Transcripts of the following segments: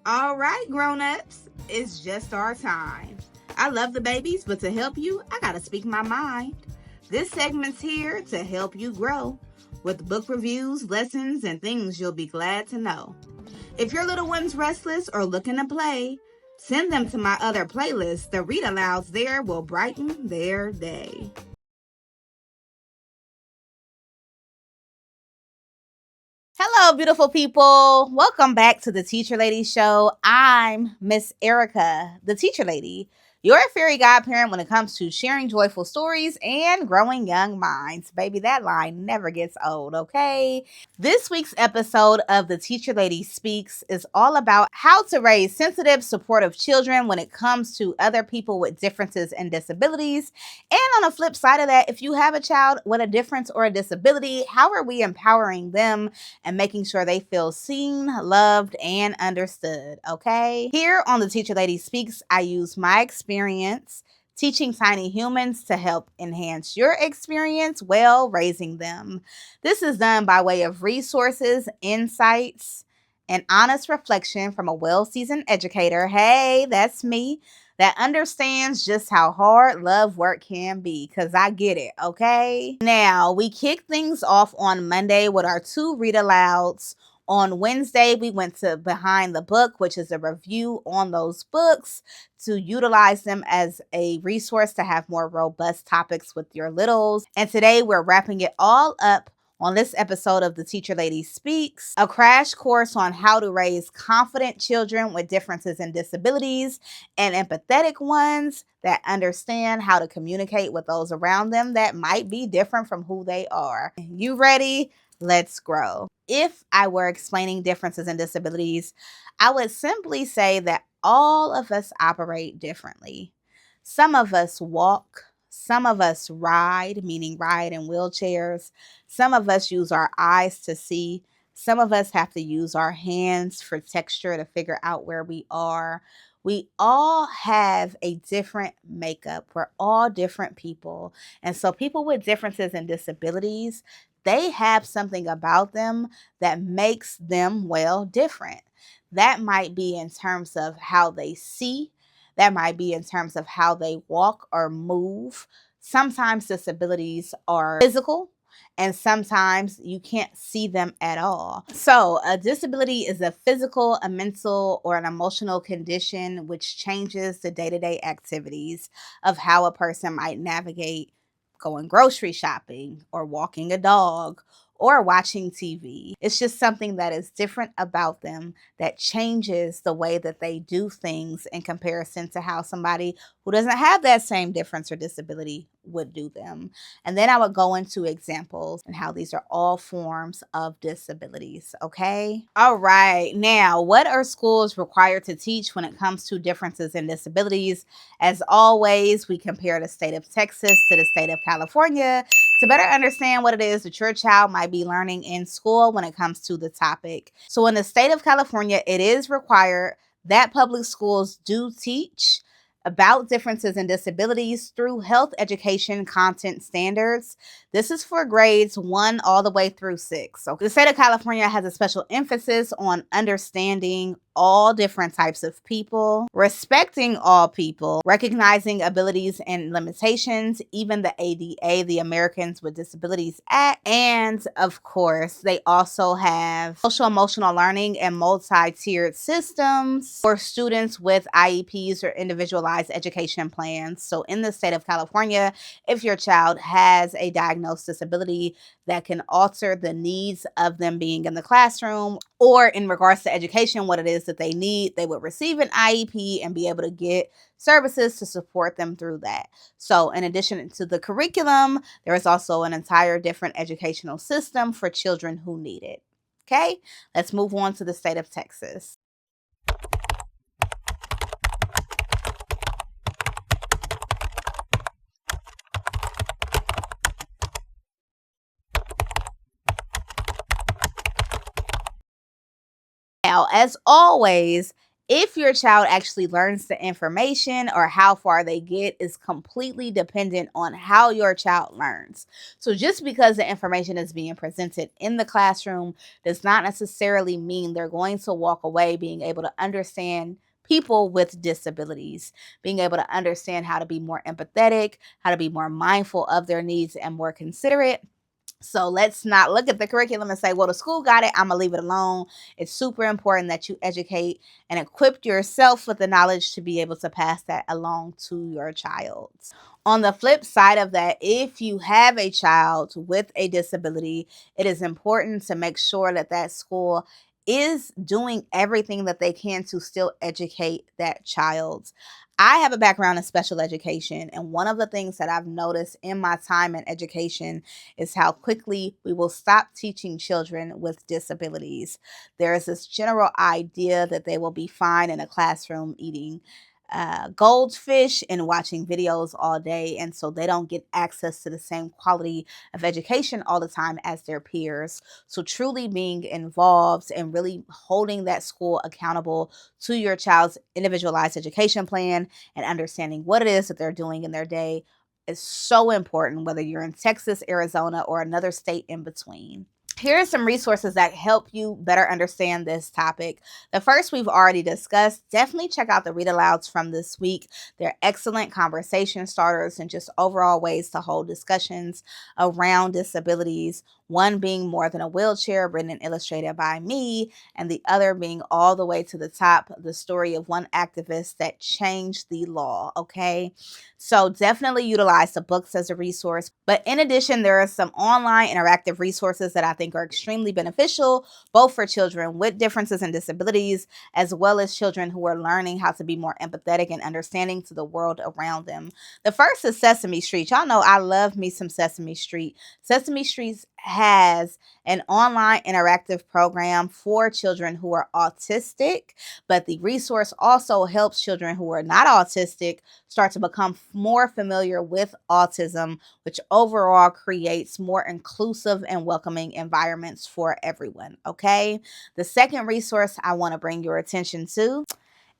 All right, grown-ups, it's just our time. I love the babies, but to help you, I gotta speak my mind. This segment's here to help you grow with book reviews, lessons, and things you'll be glad to know. If your little one's restless or looking to play, send them to my other playlist. The read-alouds there will brighten their day. Hello, beautiful people. Welcome back to the Teacher Lady Show. I'm Miss Erica, the Teacher Lady, your fairy godparent when it comes to sharing joyful stories and growing young minds. Baby, that line never gets old, okay? This week's episode of the Teacher Lady Speaks is all about how to raise sensitive, supportive children when it comes to other people with differences and disabilities. And on the flip side of that, if you have a child with a difference or a disability, how are we empowering them and making sure they feel seen, loved, and understood, okay? Here on the Teacher Lady Speaks, I use my experience teaching tiny humans to help enhance your experience while raising them. This is done by way of resources, insights, and honest reflection from a well-seasoned educator. Hey, that's me. That understands just how hard love work can be, because I get it, okay? Now, we kick things off on Monday with our 2 read-alouds. On Wednesday, we went to Behind the Book, which is a review on those books to utilize them as a resource to have more robust topics with your littles. And today, we're wrapping it all up on this episode of the Teacher Lady Speaks, a crash course on how to raise confident children with differences and disabilities and empathetic ones that understand how to communicate with those around them that might be different from who they are. You ready? Let's grow. If I were explaining differences and disabilities, I would simply say that all of us operate differently. Some of us walk, some of us ride, meaning ride in wheelchairs. Some of us use our eyes to see. Some of us have to use our hands for texture to figure out where we are. We all have a different makeup. We're all different people. And so people with differences and disabilities, they have something about them that makes them, well, different. That might be in terms of how they see. That might be in terms of how they walk or move. Sometimes disabilities are physical, and sometimes you can't see them at all. So, a disability is a physical, a mental, or an emotional condition which changes the day to day activities of how a person might navigate going grocery shopping or walking a dog or watching TV. It's just something that is different about them that changes the way that they do things in comparison to how somebody who doesn't have that same difference or disability would do them. And then I would go into examples and how these are all forms of disabilities, okay? All right. Now, what are schools required to teach when it comes to differences in disabilities? As always, we compare the state of Texas to the state of California to better understand what it is that your child might be learning in school when it comes to the topic. So in the state of California, it is required that public schools do teach about differences in disabilities through health education content standards. This is for grades 1 all the way through 6. So the state of California has a special emphasis on understanding all different types of people, respecting all people, recognizing abilities and limitations, even the ADA, the Americans with Disabilities Act. And of course, they also have social emotional learning and multi-tiered systems for students with IEPs or individualized education plans. So in the state of California, if your child has a diagnosed disability that can alter the needs of them being in the classroom, or in regards to education, what it is that they need, they would receive an IEP and be able to get services to support them through that. So in addition to the curriculum, there is also an entire different educational system for children who need it. Okay, let's move on to the state of Texas. Now, as always, If your child actually learns the information or how far they get is completely dependent on how your child learns. So just because the information is being presented in the classroom does not necessarily mean they're going to walk away being able to understand people with disabilities, being able to understand how to be more empathetic, how to be more mindful of their needs and more considerate. So let's not look at the curriculum and say, well, the school got it, I'm going to leave it alone. It's super important that you educate and equip yourself with the knowledge to be able to pass that along to your child. On the flip side of that, if you have a child with a disability, it is important to make sure that that school is doing everything that they can to still educate that child. I have a background in special education, and one of the things that I've noticed in my time in education is how quickly we will stop teaching children with disabilities. There is this general idea that they will be fine in a classroom eating goldfish and watching videos all day, and so they don't get access to the same quality of education all the time as their peers. So truly being involved and really holding that school accountable to your child's individualized education plan and understanding what it is that they're doing in their day is so important, whether you're in Texas, Arizona, or another state in between. Here are some resources that help you better understand this topic. The first we've already discussed. Definitely check out the read-alouds from this week. They're excellent conversation starters and just overall ways to hold discussions around disabilities. One being More Than a Wheelchair, written and illustrated by me, and the other being All the Way to the Top, the story of one activist that changed the law. Okay, so definitely utilize the books as a resource. But in addition, there are some online interactive resources that I think are extremely beneficial, both for children with differences and disabilities, as well as children who are learning how to be more empathetic and understanding to the world around them. The first is Sesame Street. Y'all know I love me some Sesame Street. Sesame Street has an online interactive program for children who are autistic, but the resource also helps children who are not autistic start to become more familiar with autism, which overall creates more inclusive and welcoming environments for everyone. Okay. The second resource I want to bring your attention to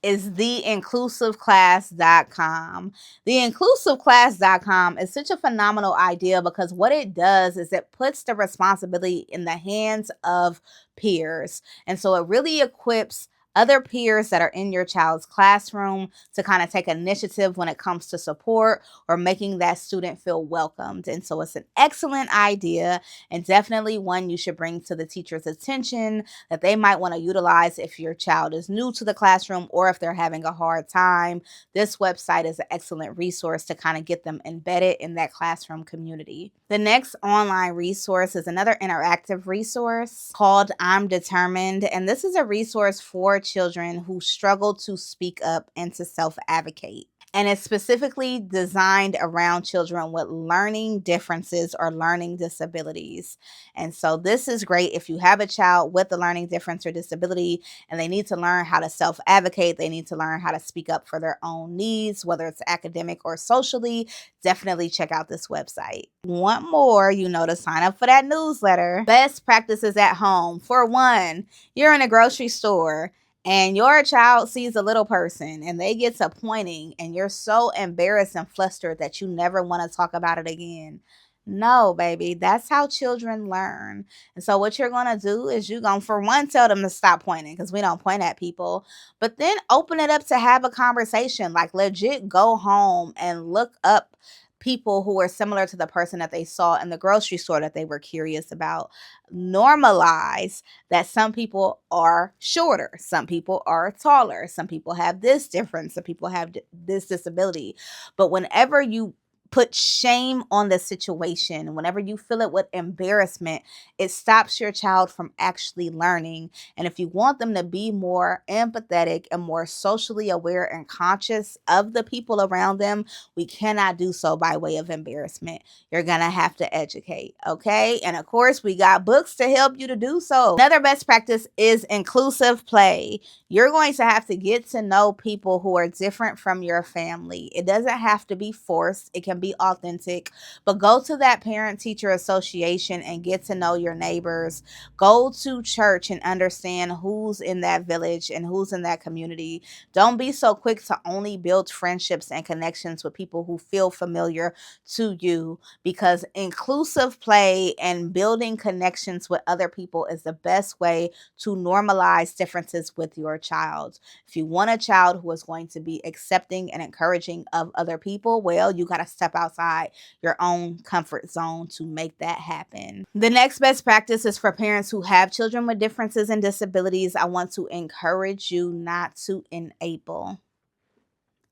is theinclusiveclass.com. Theinclusiveclass.com is such a phenomenal idea because what it does is it puts the responsibility in the hands of peers. And so it really equips other peers that are in your child's classroom to kind of take initiative when it comes to support or making that student feel welcomed. And so it's an excellent idea and definitely one you should bring to the teacher's attention that they might want to utilize if your child is new to the classroom or if they're having a hard time. This website is an excellent resource to kind of get them embedded in that classroom community. The next online resource is another interactive resource called I'm Determined, and this is a resource for children who struggle to speak up and to self-advocate. And it's specifically designed around children with learning differences or learning disabilities. And so this is great if you have a child with a learning difference or disability and they need to learn how to self-advocate, they need to learn how to speak up for their own needs, whether it's academic or socially. Definitely check out this website. Want more, to sign up for that newsletter. Best practices at home. For one, you're in a grocery store and your child sees a little person and they get to pointing and you're so embarrassed and flustered that you never want to talk about it again. No, baby, that's how children learn. And so what you're going to do is you're going to, for one, tell them to stop pointing because we don't point at people, but then open it up to have a conversation. Like legit go home and look up people who are similar to the person that they saw in the grocery store that they were curious about. Normalize that some people are shorter, some people are taller, some people have this difference, some people have this disability. But whenever you put shame on the situation, whenever you fill it with embarrassment, it stops your child from actually learning. And if you want them to be more empathetic and more socially aware and conscious of the people around them, we cannot do so by way of embarrassment. You're going to have to educate, okay? And of course, we got books to help you to do so. Another best practice is inclusive play. You're going to have to get to know people who are different from your family. It doesn't have to be forced. It can be authentic, but go to that parent teacher association and get to know your neighbors. Go to church and understand who's in that village and who's in that community. Don't be so quick to only build friendships and connections with people who feel familiar to you, because inclusive play and building connections with other people is the best way to normalize differences with your child. If you want a child who is going to be accepting and encouraging of other people, well, you got to step outside your own comfort zone to make that happen. The next best practice is for parents who have children with differences and disabilities. I want to encourage you not to enable.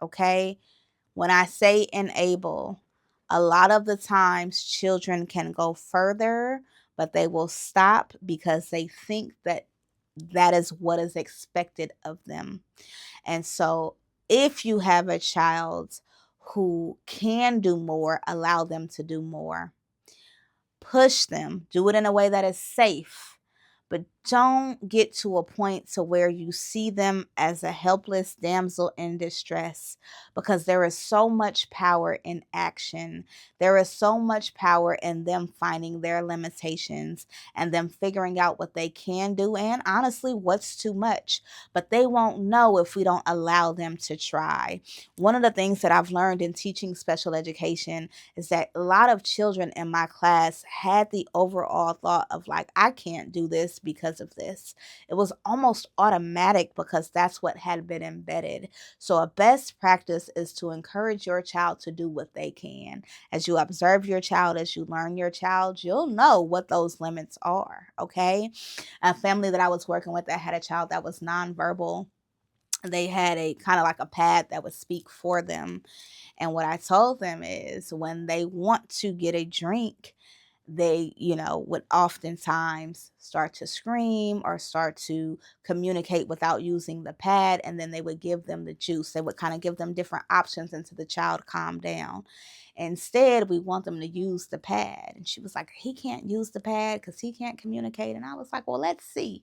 Okay? When I say enable, a lot of the times children can go further, but they will stop because they think that that is what is expected of them. And so if you have a child who can do more, allow them to do more. Push them. Do it in a way that is safe. But don't get to a point to where you see them as a helpless damsel in distress, because there is so much power in action. There is so much power in them finding their limitations and them figuring out what they can do and honestly what's too much. But they won't know if we don't allow them to try. One of the things that I've learned in teaching special education is that a lot of children in my class had the overall thought of like, I can't do this because of this. It was almost automatic because that's what had been embedded. So a best practice is to encourage your child to do what they can. As you observe your child, as you learn your child, you'll know what those limits are. Okay. A family that I was working with that had a child that was nonverbal, they had a kind of like a pad that would speak for them. And what I told them is when they want to get a drink, they, would oftentimes start to scream or start to communicate without using the pad. And then they would give them the juice. They would kind of give them different options until the child calmed down. Instead, we want them to use the pad. And she was like, he can't use the pad because he can't communicate. And I was like, well, let's see.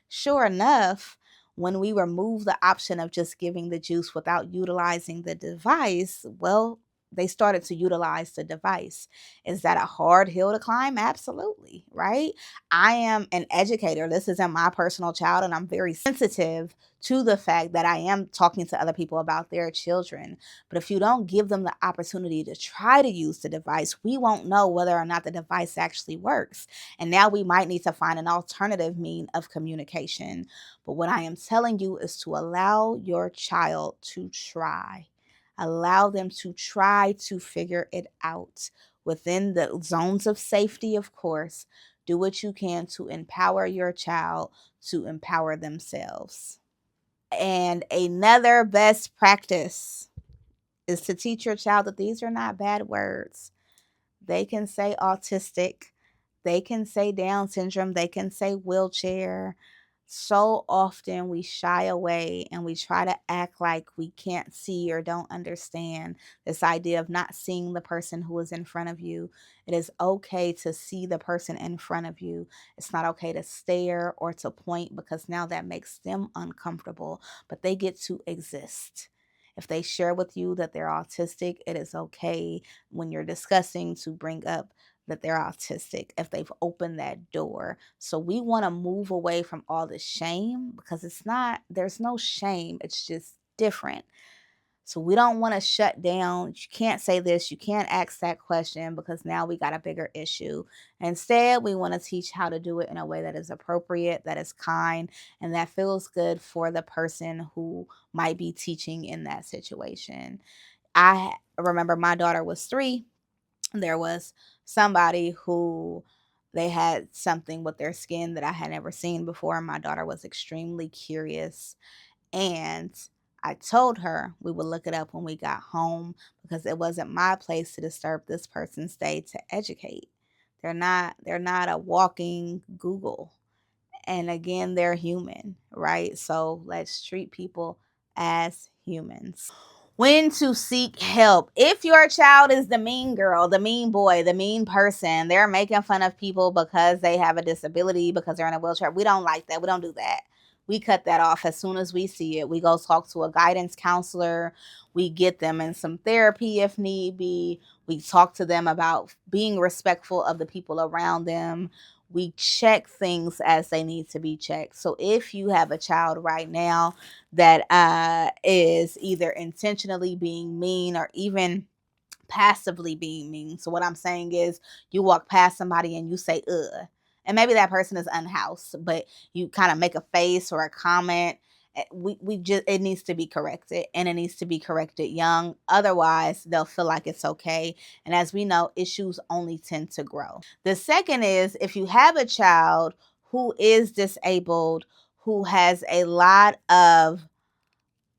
Sure enough, when we remove the option of just giving the juice without utilizing the device, well, they started to utilize the device. Is that a hard hill to climb? Absolutely, right? I am an educator. This isn't my personal child, and I'm very sensitive to the fact that I am talking to other people about their children. But if you don't give them the opportunity to try to use the device, we won't know whether or not the device actually works. And now we might need to find an alternative mean of communication. But what I am telling you is to allow your child to try. Allow them to try to figure it out within the zones of safety, of course. Do what you can to empower your child to empower themselves. And another best practice is to teach your child that these are not bad words. They can say autistic, they can say Down syndrome, they can say wheelchair. So often we shy away and we try to act like we can't see or don't understand this idea of not seeing the person who is in front of you. It is okay to see the person in front of you. It's not okay to stare or to point because now that makes them uncomfortable, but they get to exist. If they share with you that they're autistic, it is okay when you're discussing to bring up that they're autistic if they've opened that door. So we want to move away from all the shame because there's no shame. It's just different. So we don't want to shut down. You can't say this, you can't ask that question because now we got a bigger issue. Instead, we want to teach how to do it in a way that is appropriate, that is kind, and that feels good for the person who might be teaching in that situation. I remember my daughter was 3. There was somebody who they had something with their skin that I had never seen before. My daughter was extremely curious, and I told her we would look it up when we got home because it wasn't my place to disturb this person's day to educate. They're not a walking Google. And again, they're human, right? So let's treat people as humans. When to seek help. If your child is the mean girl, the mean boy, the mean person, they're making fun of people because they have a disability, because they're in a wheelchair. We don't like that. We don't do that. we cut that off as soon as we see it. We go talk to a guidance counselor. We get them in some therapy if need be. We talk to them about being respectful of the people around them. We check things as they need to be checked. So if you have a child right now that is either intentionally being mean or even passively being mean. So what I'm saying is you walk past somebody and you say, ugh. And maybe that person is unhoused, but you kind of make a face or a comment. We just, it needs to be corrected, and it needs to be corrected young. Otherwise, they'll feel like it's okay. And as we know, issues only tend to grow. The second is if you have a child who is disabled, who has a lot of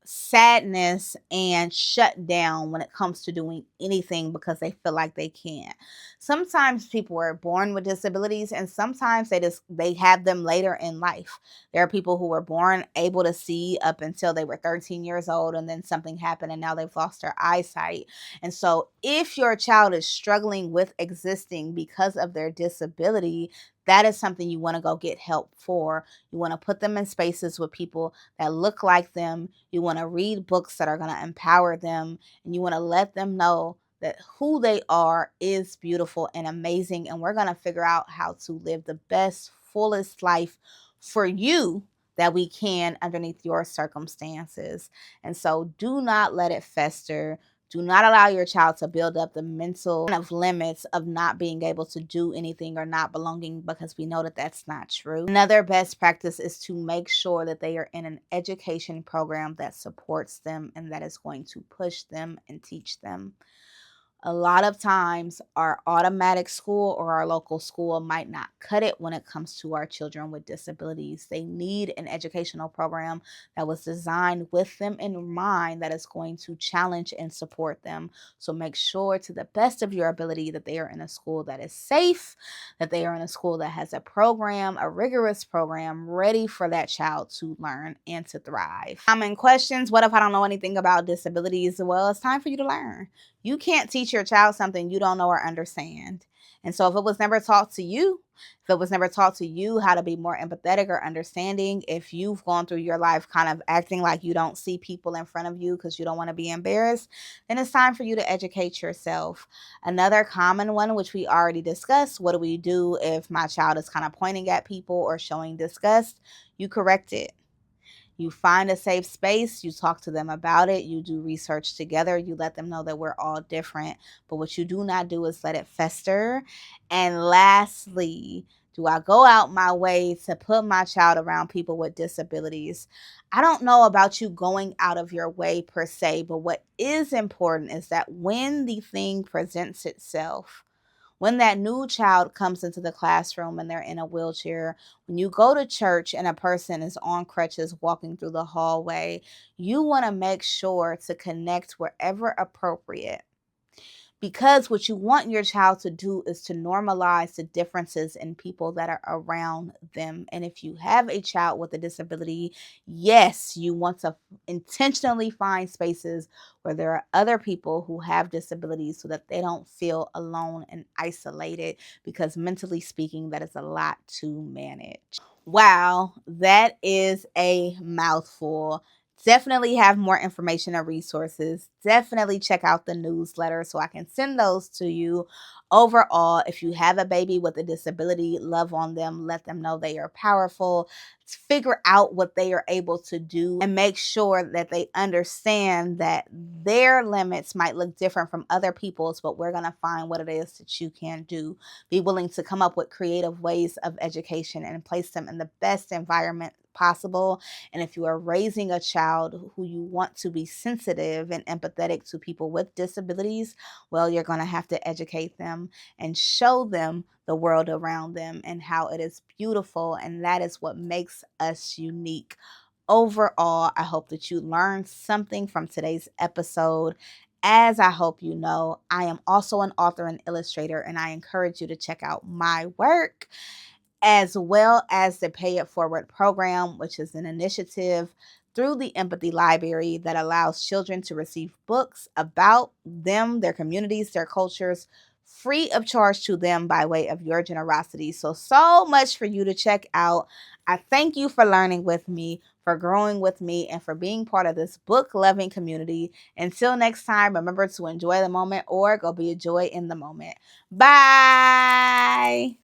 sadness and shut down when it comes to doing anything because they feel like they can't. Sometimes people are born with disabilities, and sometimes they have them later in life. There are people who were born able to see up until they were 13 years old, and then something happened and now they've lost their eyesight. And so if your child is struggling with existing because of their disability, that is something you want to go get help for. You want to put them in spaces with people that look like them. You want to read books that are going to empower them, and you want to let them know that who they are is beautiful and amazing, and we're going to figure out how to live the best, fullest life for you that we can underneath your circumstances. And so do not let it fester. Do not allow your child to build up the mental kind of limits of not being able to do anything or not belonging, because we know that that's not true. Another best practice is to make sure that they are in an education program that supports them and that is going to push them and teach them. A lot of times, our automatic school or our local school might not cut it when it comes to our children with disabilities. They need an educational program that was designed with them in mind, that is going to challenge and support them. So make sure to the best of your ability that they are in a school that is safe, that they are in a school that has a program, a rigorous program ready for that child to learn and to thrive. Common questions: what if I don't know anything about disabilities? Well, it's time for you to learn. You can't teach your child something you don't know or understand. And so if it was never taught to you, if it was never taught to you how to be more empathetic or understanding, if you've gone through your life kind of acting like you don't see people in front of you because you don't want to be embarrassed, then it's time for you to educate yourself. Another common one, which we already discussed: what do we do if my child is kind of pointing at people or showing disgust? You correct it. You find a safe space, you talk to them about it, you do research together, you let them know that we're all different. But what you do not do is let it fester. And lastly, do I go out my way to put my child around people with disabilities? I don't know about you going out of your way per se, but what is important is that when the thing presents itself, when that new child comes into the classroom and they're in a wheelchair, when you go to church and a person is on crutches walking through the hallway, you want to make sure to connect wherever appropriate, because what you want your child to do is to normalize the differences in people that are around them. And if you have a child with a disability, yes, you want to intentionally find spaces where there are other people who have disabilities so that they don't feel alone and isolated, because mentally speaking, that is a lot to manage. Wow, that is a mouthful. Definitely have more information and resources. Definitely check out the newsletter so I can send those to you. Overall, if you have a baby with a disability, love on them, let them know they are powerful. Figure out what they are able to do and make sure that they understand that their limits might look different from other people's, but we're going to find what it is that you can do. Be willing to come up with creative ways of education and place them in the best environment possible. And if you are raising a child who you want to be sensitive and empathetic to people with disabilities, well, you're going to have to educate them and show them the world around them and how it is beautiful. And that is what makes us unique. Overall, I hope that you learned something from today's episode. As I hope you know, I am also an author and illustrator, and I encourage you to check out my work, as well as the Pay It Forward program, which is an initiative through the Empathy Library that allows children to receive books about them, their communities, their cultures, free of charge to them by way of your generosity. So much for you to check out. I thank you for learning with me, for growing with me, and for being part of this book loving community. Until next time, remember to enjoy the moment or go be a joy in the moment. Bye.